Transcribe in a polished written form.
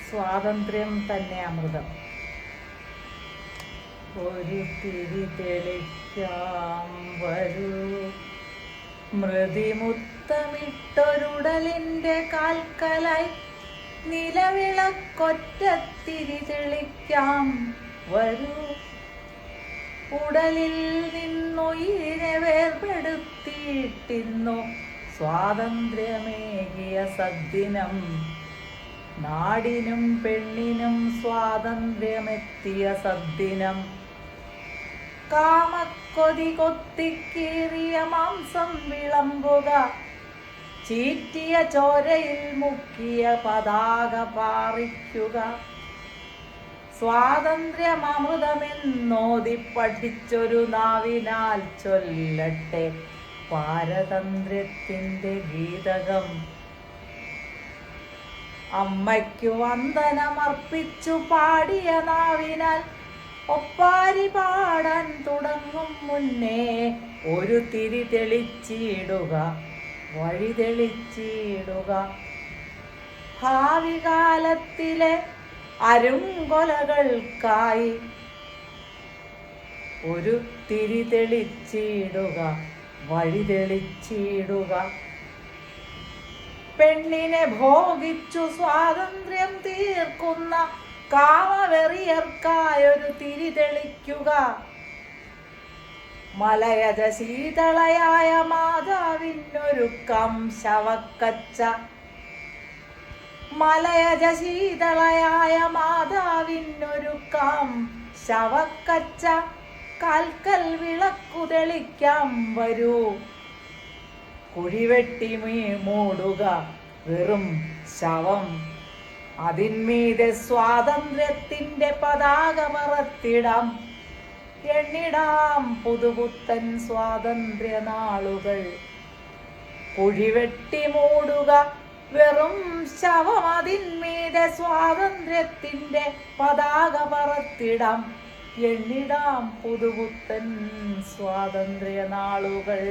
സ്വാതന്ത്ര്യം തന്നെ അമൃതം. ഒരു തിരി തെളിക്കാം വരൂ, മൃതിമുത്തമിട്ടൊരുടലിൻ്റെ കാൽക്കലായി നിലവിളക്കൊറ്റത്തിരി തെളിക്കാം വരൂ. ഉടലിൽ നിന്നുയിരെ വേർപെടുത്തിയിട്ടിന്നു സ്വാതന്ത്ര്യമേകിയ സദ്ദിനം, നാടിനും പെണ്ണിനും സ്വാതന്ത്ര്യമെത്തിയ സദ്ദിനം. കാമക്കൊതി കൊത്തിക്കീറിയ മാംസം വിളമ്പുക, ചീറ്റിയ ചോരയിൽ മുക്കിയ പതാക പാറിക്കുക. സ്വാതന്ത്ര്യമമൃതമെന്നോതി പഠിച്ചൊരു നാവിനാൽ ചൊല്ലട്ടെ പാരതന്ത്ര്യത്തിൻ്റെ ഗീതകം. അമ്മയ്ക്കു വന്ദനമർപ്പിച്ചു പാടിയ നാവിനാൽ ഒപ്പാരി പാടാൻ തുടങ്ങും മുന്നേ ഒരു തിരി തെളിച്ചിടുക, വഴി തെളിച്ചിടുക. ഭാവി കാലത്തിലെ അരുംകൊലകൾക്കായി ഒരു തിരി തെളിച്ചിടുക, വഴി തെളിച്ചിടുക. പെണ്ണിനെ ഭോഗിച്ചു സ്വാതന്ത്ര്യം തീർക്കുന്ന കാമവെറിയർക്കായൊരു തിരി തെളിക്കുക. മലയജ ശീതളയായ മാതാവിനൊരുക്കം ശവക്കച്ച, മലയജ ശീതളയായ മാതാവിനൊരുക്കം ശവക്കച്ച. കാൽക്കൽ വിളക്കു തെളിക്കാം വരൂ, കുഴിവെട്ടി മൂടുക വെറും ശവം. അതിന്മീതെ സ്വാതന്ത്ര്യത്തിൻ്റെ പതാക പറത്തിടാം, എണ്ണിടാം പുതുപുത്തൻ സ്വാതന്ത്ര്യ നാളുകൾ. കുഴിവെട്ടി മൂടുക വെറും ശവം, അതിന്മീതെ സ്വാതന്ത്ര്യത്തിൻ്റെ പതാക പറത്തിടാം, എണ്ണിടാം പുതുപുത്തൻ സ്വാതന്ത്ര്യ നാളുകൾ.